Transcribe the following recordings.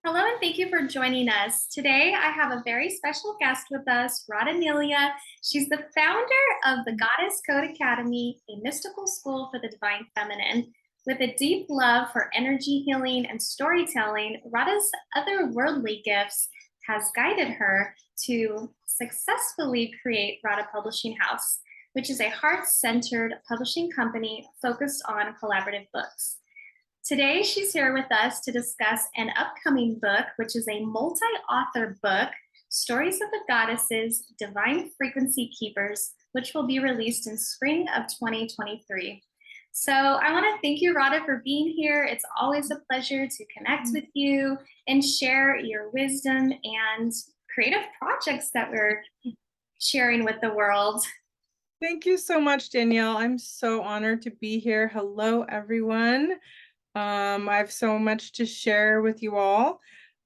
Hello, and thank you for joining us. Today, I have a very special guest with us, Amelia. She's the founder of the Goddess Code Academy, a mystical school for the divine feminine. With a deep love for energy healing and storytelling, Radha's otherworldly gifts has guided her to successfully create Radha Publishing House, which is a heart-centered publishing company focused on collaborative books. Today, she's here with us to discuss an upcoming book, which is a multi-author book, Stories of the Goddesses, Divine Frequency Keepers, which will be released in spring of 2023. So I want to thank you, Radha, for being here. It's always a pleasure to connect with you and share your wisdom and creative projects that we're sharing with the world. Thank you so much, Danielle. I'm so honored to be here. Hello, everyone. I have so much to share with you all.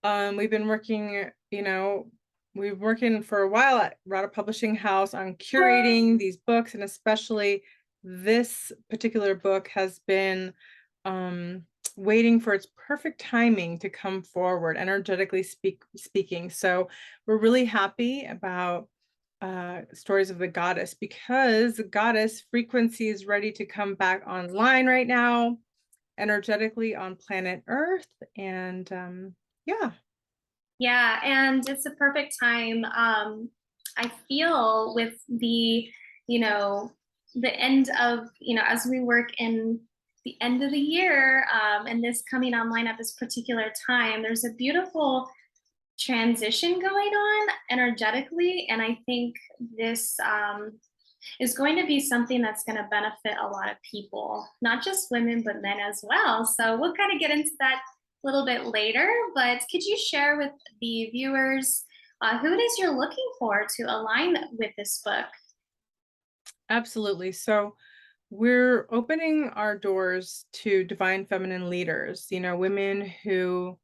We've been working, we've been working for a while at Radha Publishing House on curating these books, and especially this particular book has been waiting for its perfect timing to come forward, energetically speaking. So we're really happy about Stories of the Goddess, because the Goddess frequency is ready to come back online right now, energetically on planet Earth. And Yeah, and it's a perfect time. I feel with the end of, as we work in the end of the year, and this coming online at this particular time, there's a beautiful transition going on energetically. And I think this is going to be something that's going to benefit a lot of people, not just women, but men as well. So we'll kind of get into that a little bit later, but could you share with the viewers who it is you're looking for to align with this book? absolutely. So we're opening our doors to divine feminine leaders, women who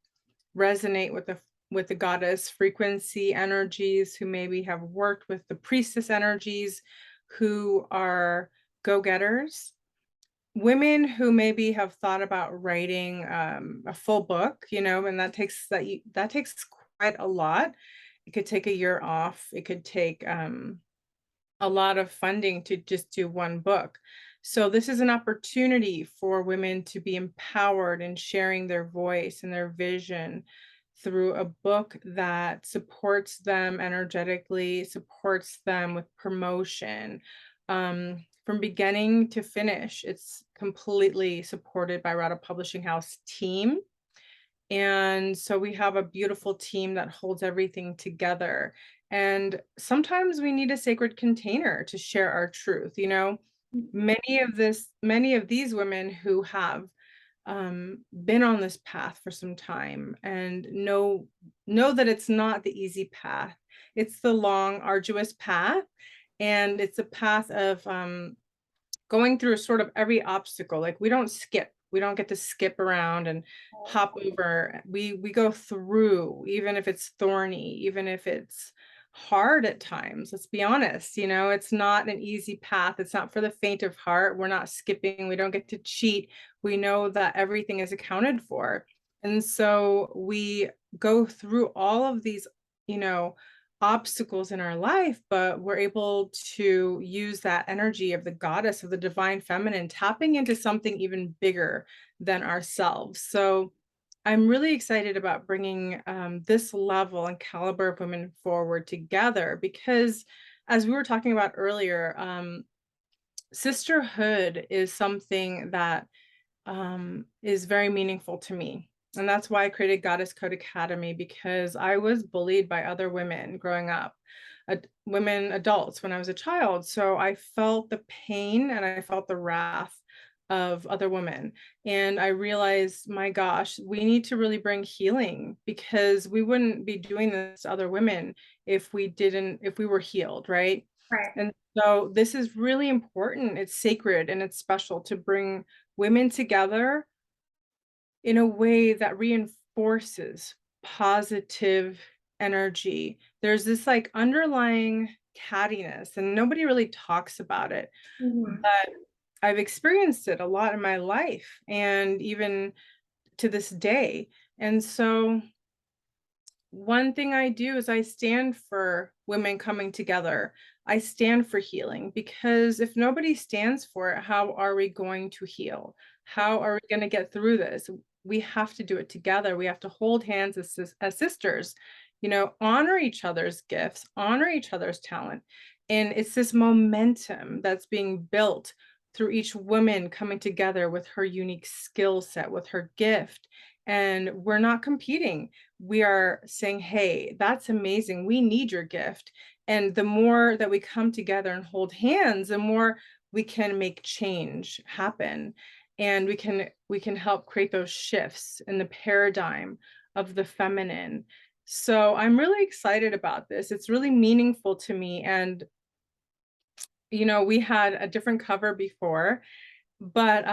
resonate with the goddess frequency energies, who maybe have worked with the priestess energies, who are go-getters, women who maybe have thought about writing a full book, and that takes quite a lot. It could take a year off. It could take a lot of funding to just do one book. So this is an opportunity for women to be empowered in sharing their voice and their vision through a book that supports them energetically, supports them with promotion. From beginning to finish, it's completely supported by Radha Publishing House team. And so we have a beautiful team that holds everything together. And sometimes we need a sacred container to share our truth. Many of these women who have been on this path for some time and know that it's not the easy path. It's the long, arduous path, and it's a path of going through sort of every obstacle. Like, we don't skip. We don't get to skip around and hop over. We go through, even if it's thorny, even if it's hard at times. Let's be honest, it's not an easy path. It's not for the faint of heart. We're not skipping. We don't get to cheat. We know that everything is accounted for. And so we go through all of these, obstacles in our life, but we're able to use that energy of the goddess, of the divine feminine, tapping into something even bigger than ourselves. So I'm really excited about bringing this level and caliber of women forward together, because as we were talking about earlier, sisterhood is something that is very meaningful to me. And that's why I created Goddess Code Academy, because I was bullied by other women growing up, women, adults, when I was a child. So I felt the pain and I felt the wrath of other women. And I realized, my gosh, we need to really bring healing, because we wouldn't be doing this to other women if we were healed, right? Right. And so this is really important. It's sacred and it's special to bring women together in a way that reinforces positive energy. There's this like underlying cattiness, and nobody really talks about it, Mhm. but I've experienced it a lot in my life, and even to this day. And so one thing I do is I stand for women coming together. I stand for healing, because if nobody stands for it, how are we going to heal? How are we going to get through this? We have to do it together. We have to hold hands as sisters, honor each other's gifts, honor each other's talent. And it's this momentum that's being built through each woman coming together with her unique skill set, with her gift. And we're not competing. We are saying, hey, that's amazing. We need your gift. And the more that we come together and hold hands, the more we can make change happen. And we can help create those shifts in the paradigm of the feminine. So I'm really excited about this. It's really meaningful to me. And we had a different cover before, but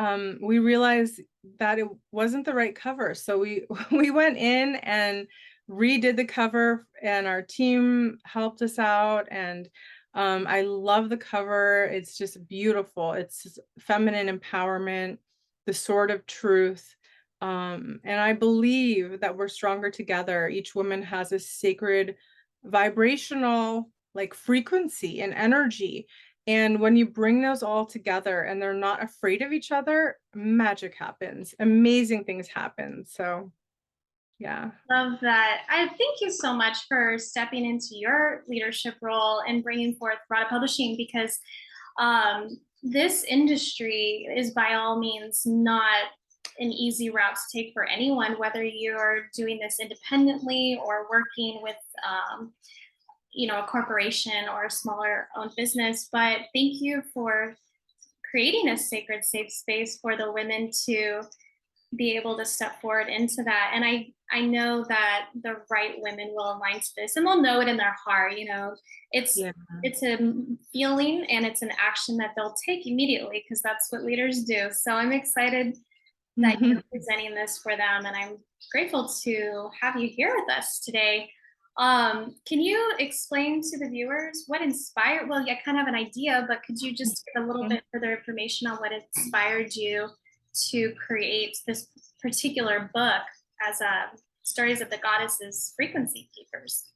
we realized that it wasn't the right cover. So we we went in and redid the cover, and our team helped us out. And I love the cover. It's just beautiful. It's just feminine empowerment, the sword of truth. And I believe that we're stronger together. Each woman has a sacred vibrational like frequency and energy, and when you bring those all together and they're not afraid of each other, magic happens. Amazing things happen. So, yeah. Love that. I thank you so much for stepping into your leadership role and bringing forth Rada Publishing, because um, this industry is by all means not an easy route to take for anyone, whether you're doing this independently or working with a corporation or a smaller owned business. But thank you for creating a sacred safe space for the women to be able to step forward into that. And I know that the right women will align to this, and they'll know it in their heart. It's Yeah. it's a feeling and it's an action that they'll take immediately, because that's what leaders do. So I'm excited that you're presenting this for them, and I'm grateful to have you here with us today. Can you explain to the viewers what inspired? Well, yeah, kind of an idea, but could you just give a little bit further information on what inspired you to create this particular book as Stories of the Goddesses Frequency Keepers?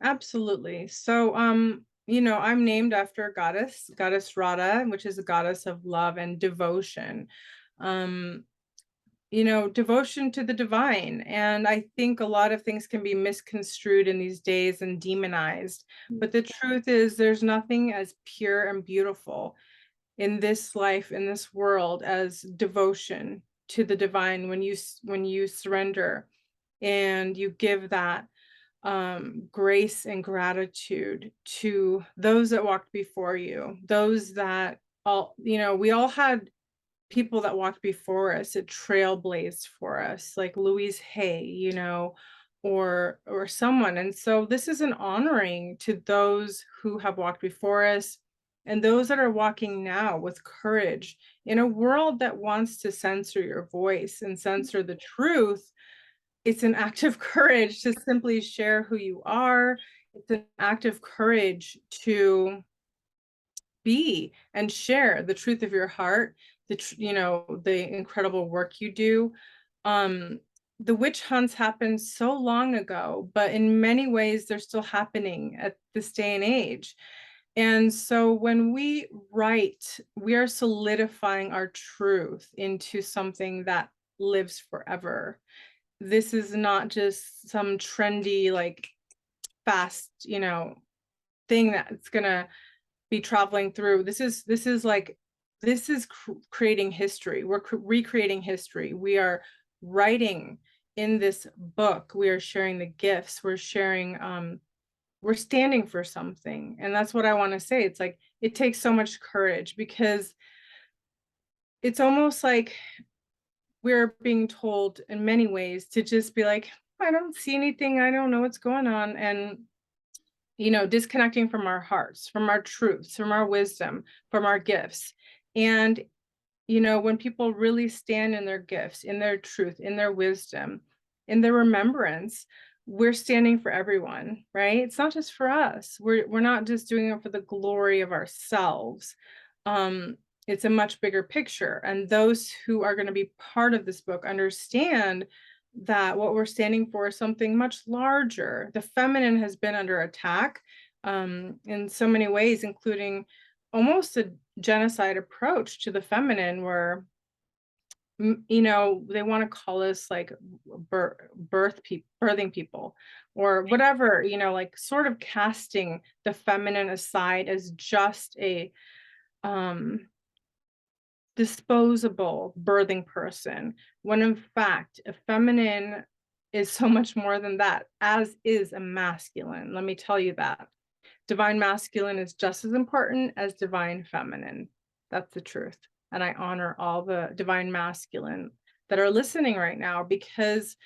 Absolutely. So, I'm named after a goddess Radha, which is a goddess of love and devotion. Um, devotion to the divine. And I think a lot of things can be misconstrued in these days and demonized. But the truth is, there's nothing as pure and beautiful in this life, in this world, as devotion to the divine. When you surrender and you give that grace and gratitude to those that walked before you, those that we all had people that walked before us, it trailblazed for us, like Louise Hay, or someone. And so this is an honoring to those who have walked before us and those that are walking now with courage in a world that wants to censor your voice and censor the truth. It's an act of courage to simply share who you are. It's an act of courage to be and share the truth of your heart, the incredible work you do. The witch hunts happened so long ago, but in many ways they're still happening at this day and age. And so when we write, we are solidifying our truth into something that lives forever. This is not just some trendy, like fast, thing that's gonna be traveling through. This is creating history. We're recreating history. We are writing in this book. We are sharing the gifts. We're sharing. We're standing for something, and that's what I want to say. It's like it takes so much courage, because it's almost like we're being told in many ways to just be like, I don't see anything. I don't know what's going on, and disconnecting from our hearts, from our truths, from our wisdom, from our gifts. And, when people really stand in their gifts, in their truth, in their wisdom, in their remembrance, we're standing for everyone, right? It's not just for us. We're not just doing it for the glory of ourselves. It's a much bigger picture. And those who are going to be part of this book understand that what we're standing for is something much larger. The feminine has been under attack in so many ways, including almost a genocide approach to the feminine, where they want to call us like birthing people or whatever, like sort of casting the feminine aside as just a um disposable birthing person, when in fact a feminine is so much more than that, as is a masculine. Let me tell you that divine masculine is just as important as divine feminine. That's the truth. And I honor all the divine masculine that are listening right now, because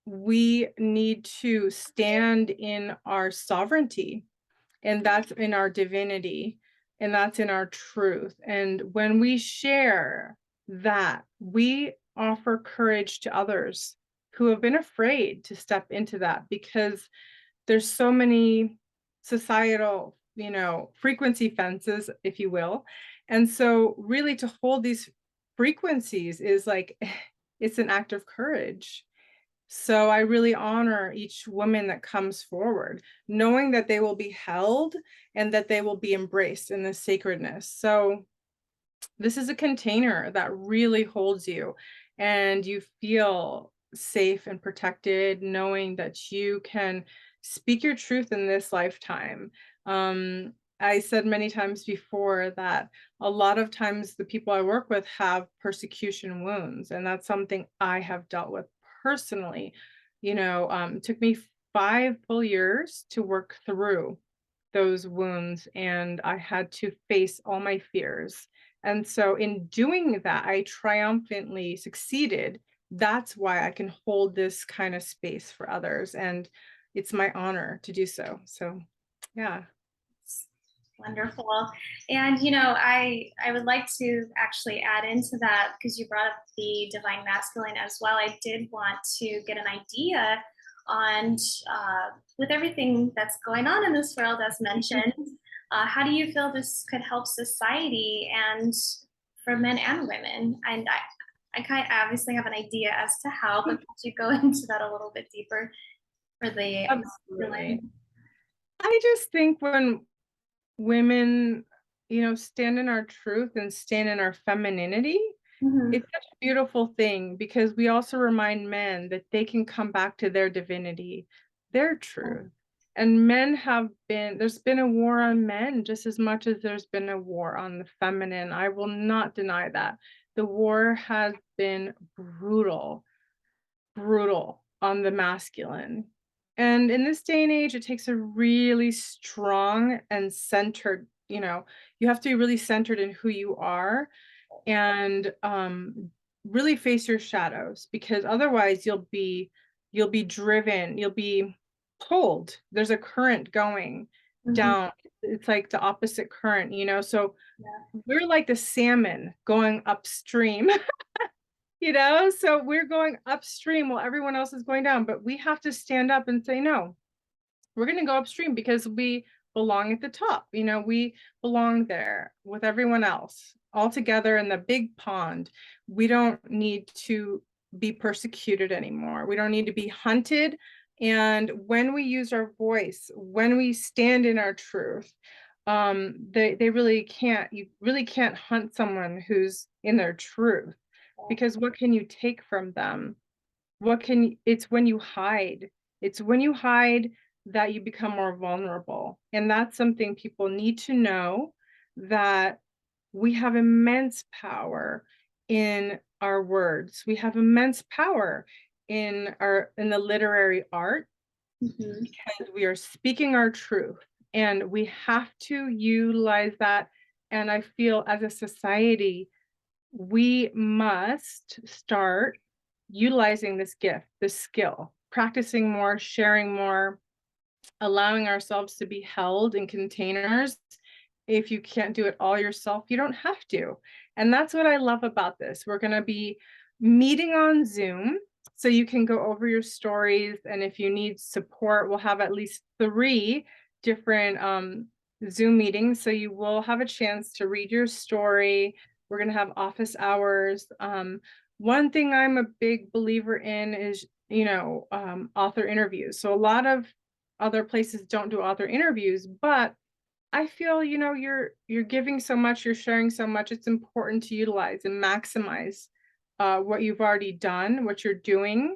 we need to stand in our sovereignty, and that's in our divinity, and that's in our truth. And when we share that, we offer courage to others who have been afraid to step into that, because there's so many societal, frequency fences, if you will. And so really to hold these frequencies is like, it's an act of courage. So I really honor each woman that comes forward, knowing that they will be held and that they will be embraced in this sacredness. So this is a container that really holds you, and you feel safe and protected, knowing that you can speak your truth in this lifetime. I said many times before that a lot of times the people I work with have persecution wounds, and that's something I have dealt with personally. It took me 5 full years to work through those wounds, and I had to face all my fears. And so in doing that, I triumphantly succeeded. That's why I can hold this kind of space for others. And it's my honor to do so. So, yeah. Wonderful. And I would like to actually add into that, because you brought up the divine masculine as well. I did want to get an idea on with everything that's going on in this world, as mentioned, how do you feel this could help society and for men and women? And I kind of obviously have an idea as to how, but could you go into that a little bit deeper for the Absolutely. masculine? I just think when women, stand in our truth and stand in our femininity, Mhm. it's such a beautiful thing, because we also remind men that they can come back to their divinity, their truth. And there's been a war on men just as much as there's been a war on the feminine. I will not deny that. The war has been brutal on the masculine. And in this day and age, it takes a really strong and centered, you have to be really centered in who you are, and really face your shadows, because otherwise you'll be driven, you'll be pulled. There's a current going Mhm. down. It's like the opposite current, so Yeah. we're like the salmon going upstream. So we're going upstream while everyone else is going down, but we have to stand up and say, no, we're going to go upstream, because we belong at the top. We belong there with everyone else all together in the big pond. We don't need to be persecuted anymore. We don't need to be hunted. And when we use our voice, when we stand in our truth, they really can't, you really can't hunt someone who's in their truth, because what can you take from them? It's when you hide. It's when you hide that you become more vulnerable. And that's something people need to know, that we have immense power in our words. We have immense power in the literary art, Mhm. because we are speaking our truth, and we have to utilize that. And I feel as a society, we must start utilizing this gift, this skill, practicing more, sharing more, allowing ourselves to be held in containers. If you can't do it all yourself, you don't have to. And that's what I love about this. We're going to be meeting on Zoom, so you can go over your stories. And if you need support, we'll have at least 3 different Zoom meetings. So you will have a chance to read your story. We're going to have office hours. One thing I'm a big believer in author interviews. So a lot of other places don't do author interviews, but I feel, you're giving so much, you're sharing so much. It's important to utilize and maximize what you've already done, what you're doing,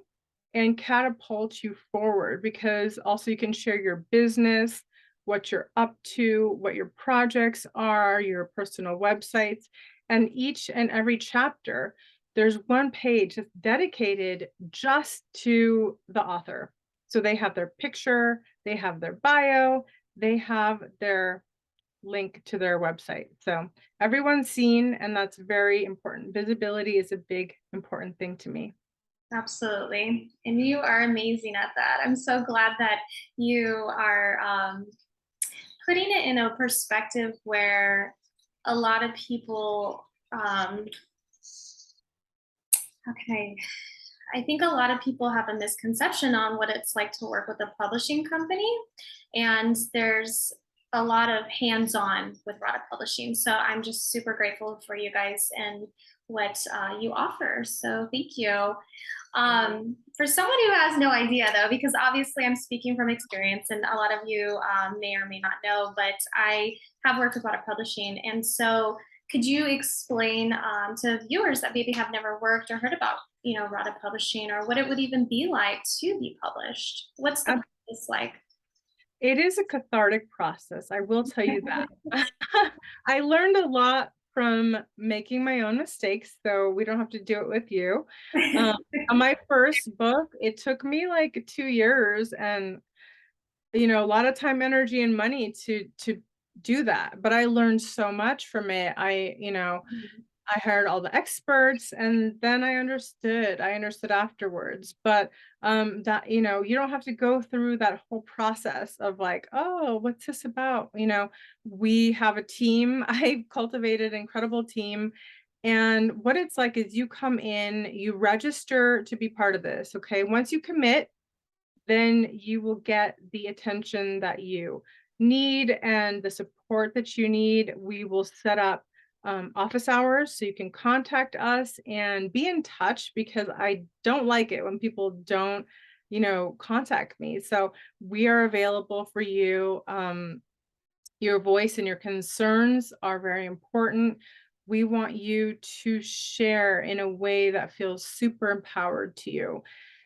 and catapult you forward, because also you can share your business, what you're up to, what your projects are, your personal websites, and each and every chapter, there's one page that's dedicated just to the author. So they have their picture, they have their bio, they have their link to their website. So everyone's seen, and that's very important. Visibility is a big, important thing to me. Absolutely. And you are amazing at that. I'm so glad that you are putting it in a perspective where a lot of people, okay, I think a lot of people have a misconception on what it's like to work with a publishing company. And there's a lot of hands-on with Rada Publishing. So I'm just super grateful for you guys and what you offer. So thank you. For someone who has no idea though, because obviously I'm speaking from experience and a lot of you may or may not know, but I have worked with Rada Publishing. And so could you explain to viewers that maybe have never worked or heard about, Rada Publishing, or what it would even be like to be published? What's the process like? It is a cathartic process, I will tell you that. I learned a lot from making my own mistakes, so we don't have to do it with you. On my first book, it took me like 2 years and, a lot of time, energy, and money to do that, but I learned so much from it. I hired all the experts, and then I understood afterwards. But that, you don't have to go through that whole process of like, oh, what's this about? We have a team. I've cultivated an incredible team. And what it's like is you come in, you register to be part of this. Okay. Once you commit, then you will get the attention that you need and the support that you need. We will set up office hours so you can contact us and be in touch, because I don't like it when people don't, contact me. So we are available for you. Your voice and your concerns are very important. We want you to share in a way that feels super empowered to you.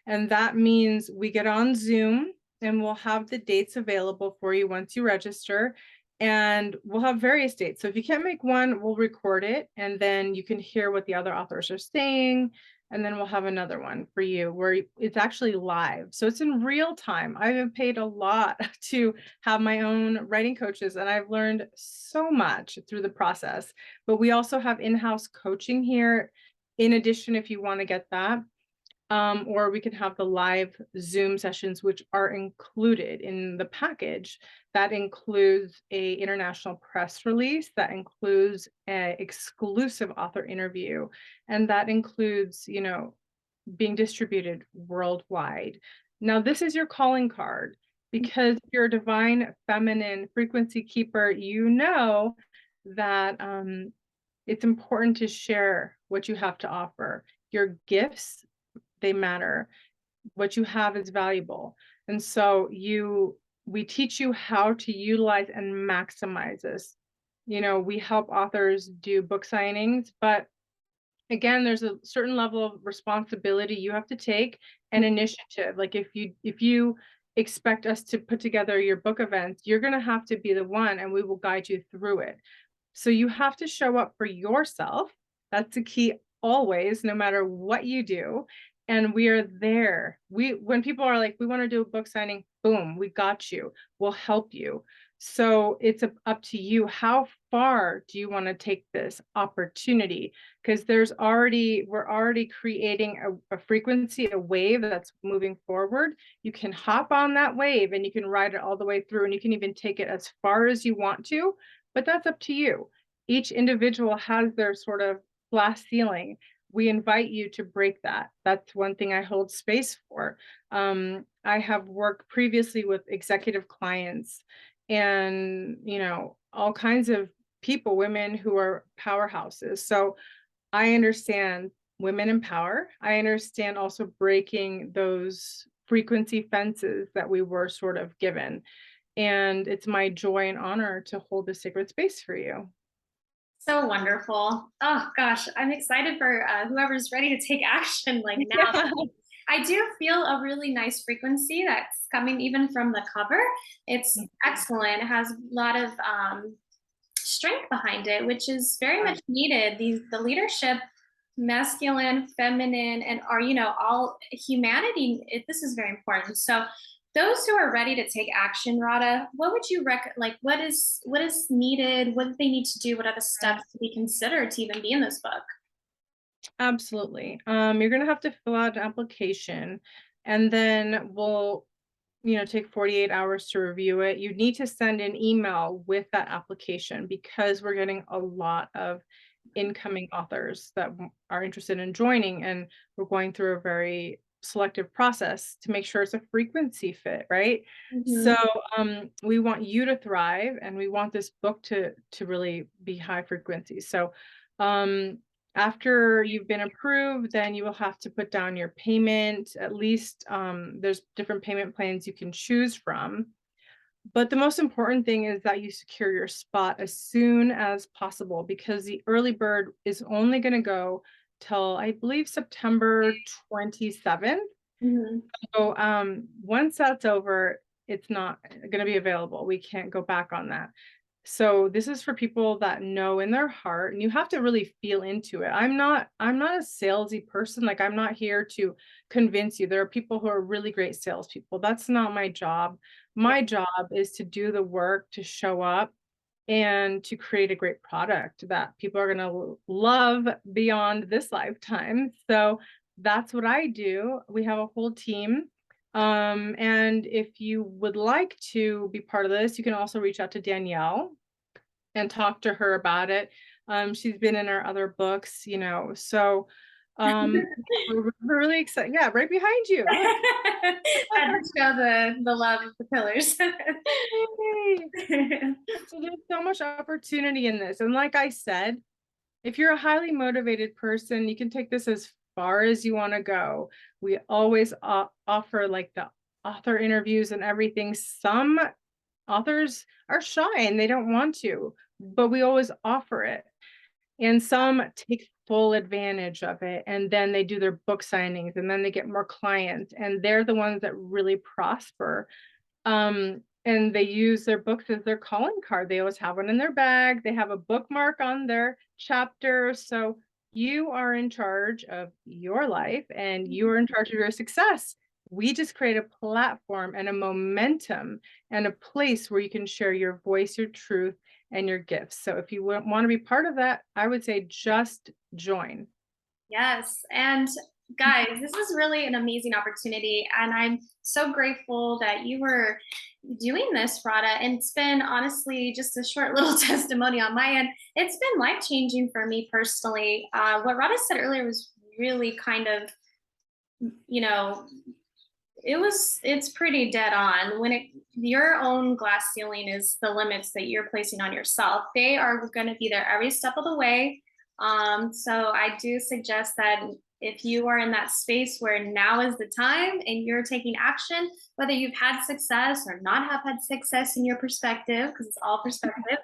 And that means we get on Zoom and we'll have the dates available for you once you register. And we'll have various dates. So if you can't make one, we'll record it and then you can hear what the other authors are saying. And then we'll have another one for you where it's actually live. So it's in real time. I've been paid a lot to have my own writing coaches, and I've learned so much through the process. But we also have in-house coaching here in addition, if you want to get that. Or we can have the live Zoom sessions, which are included in the package. That includes a international press release, that includes an exclusive author interview, and that includes, being distributed worldwide. Now, this is your calling card, because you're a divine feminine frequency keeper. You know that it's important to share what you have to offer. Your gifts, they matter. What you have is valuable. And so we teach you how to utilize and maximize this. We help authors do book signings, but again, there's a certain level of responsibility you have to take and initiative. Like if you expect us to put together your book events, you're going to have to be the one, and we will guide you through it. So you have to show up for yourself. That's the key always, no matter what you do. And we are there. When people are like, we want to do a book signing, boom, we got you. We'll help you. So it's up to you. How far do you want to take this opportunity? Because we're already creating a frequency, a wave that's moving forward. You can hop on that wave and you can ride it all the way through, and you can even take it as far as you want to, but that's up to you. Each individual has their sort of glass ceiling. We invite you to break that. That's one thing I hold space for. I have worked previously with executive clients and, all kinds of people, women who are powerhouses. So I understand women in power. I understand also breaking those frequency fences that we were sort of given. And it's my joy and honor to hold this sacred space for you. So wonderful. Oh gosh, I'm excited for whoever's ready to take action like now. Yeah. I do feel a really nice frequency that's coming even from the cover. It's excellent. It has a lot of strength behind it, which is very much needed. The leadership, masculine, feminine, and are all humanity. This is very important. So those who are ready to take action, Rada, what would you like? What is needed? What do they need to do? What are the steps to be considered to even be in this book? Absolutely. You're gonna have to fill out an application, and then we'll, take 48 hours to review it. You need to send an email with that application because we're getting a lot of incoming authors that are interested in joining, and we're going through a very selective process to make sure it's a frequency fit, right? So, Mhm. we want you to thrive, and we want this book to really be high frequency. So, um, after you've been approved, then you will have to put down your payment. At least there's different payment plans you can choose from. But the most important thing is that you secure your spot as soon as possible because the early bird is only going to go till I believe September 27th. Mhm. So once that's over, it's not going to be available. We can't go back on that. So this is for people that know in their heart, and you have to really feel into it. I'm not a salesy person. Like, I'm not here to convince you. There are people who are really great salespeople. That's not my job. Yeah. My job is to do the work, to show up, and to create a great product that people are going to love beyond this lifetime. So that's what I do. We have a whole team. And if you would like to be part of this, you can also reach out to Danielle and talk to her about it. She's been in our other books, so um, we're really excited. Yeah, right behind you. Look. Had to show the love of the pillars. Yay. So there's so much opportunity in this. And like I said, if you're a highly motivated person, you can take this as far as you want to go. We always offer like the author interviews and everything. Some authors are shy and they don't want to, but we always offer it. And some take full advantage of it, and then they do their book signings, and then they get more clients, and they're the ones that really prosper. And they use their books as their calling card. They always have one in their bag. They have a bookmark on their chapter. So you are in charge of your life and you are in charge of your success. We just create a platform and a momentum and a place where you can share your voice, your truth, and your gifts. So if you want to be part of that, I would say just join. Yes. And guys, this is really an amazing opportunity. And I'm so grateful that you were doing this, Rada. And it's been honestly just a short little testimony on my end. It's been life changing for me personally. What Rada said earlier was really kind of, you know, it's pretty dead on when your own glass ceiling is the limits that you're placing on yourself. They are going to be there every step of the way. So I do suggest that if you are in that space where now is the time and you're taking action, whether you've had success or not have had success in your perspective, because it's all perspective,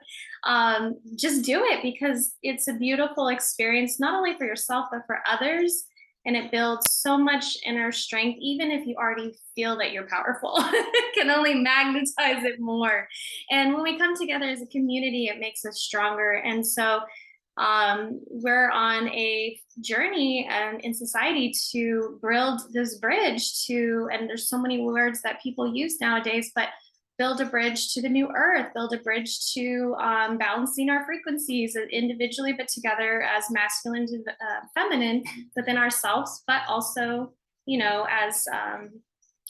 just do it because it's a beautiful experience, not only for yourself, but for others. And it builds so much inner strength, even if you already feel that you're powerful. It can only magnetize it more. And when we come together as a community, it makes us stronger. And so we're on a journey in society to build this bridge to, and there's so many words that people use nowadays, but build a bridge to the new earth, build a bridge to balancing our frequencies individually, but together as masculine to feminine within ourselves, but also, as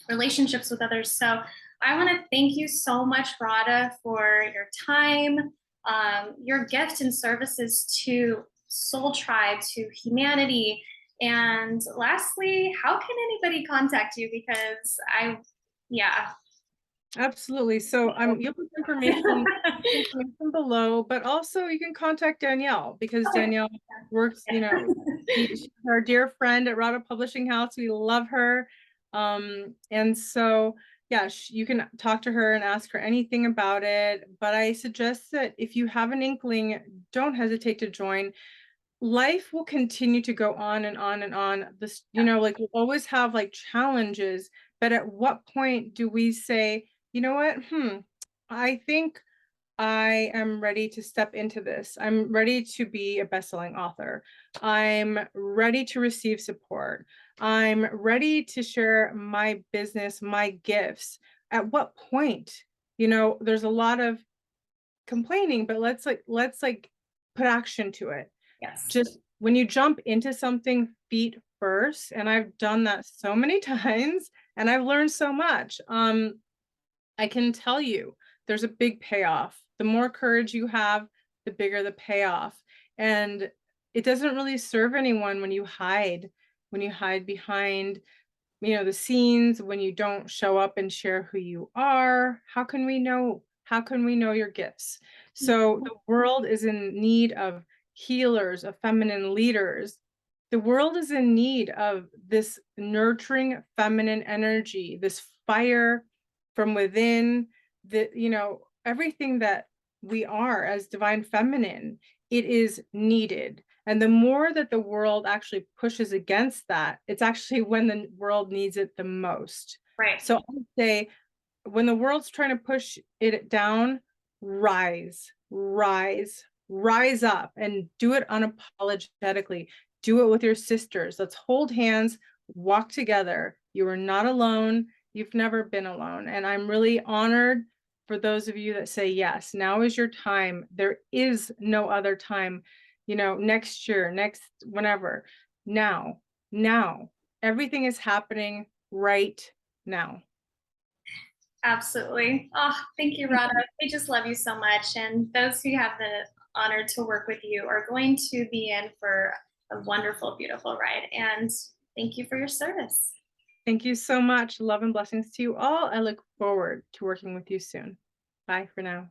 relationships with others. So I want to thank you so much, Rada, for your time, your gift and services to Soul Tribe, to humanity. And lastly, how can anybody contact you? Because yeah. Absolutely. So you'll put information below, but also you can contact Danielle because Okay. Danielle works, she's our dear friend at Rada Publishing House. We love her. And so yeah, you can talk to her and ask her anything about it. But I suggest that if you have an inkling, don't hesitate to join. Life will continue to go on and on and on. This, like we'll always have like challenges, but at what point do we say, you know what? I think I am ready to step into this. I'm ready to be a best-selling author. I'm ready to receive support. I'm ready to share my business, my gifts. At what point? There's a lot of complaining, but let's put action to it. Yes. Just when you jump into something feet first, and I've done that so many times and I've learned so much. I can tell you there's a big payoff. The more courage you have, the bigger the payoff. And it doesn't really serve anyone when you hide behind, the scenes, when you don't show up and share who you are. How can we know? How can we know your gifts? So the world is in need of healers, of feminine leaders. The world is in need of this nurturing feminine energy, this fire from within, everything that we are as divine feminine, it is needed. And the more that the world actually pushes against that, it's actually when the world needs it the most. Right. So I would say when the world's trying to push it down, rise, rise, rise up and do it unapologetically. Do it with your sisters. Let's hold hands, walk together. You are not alone. You've never been alone. And I'm really honored for those of you that say, yes, now is your time. There is no other time, next year, next, whenever. Now, everything is happening right now. Absolutely. Oh, thank you, Rada. We just love you so much. And those who have the honor to work with you are going to be in for a wonderful, beautiful ride. And thank you for your service. Thank you so much. Love and blessings to you all. I look forward to working with you soon. Bye for now.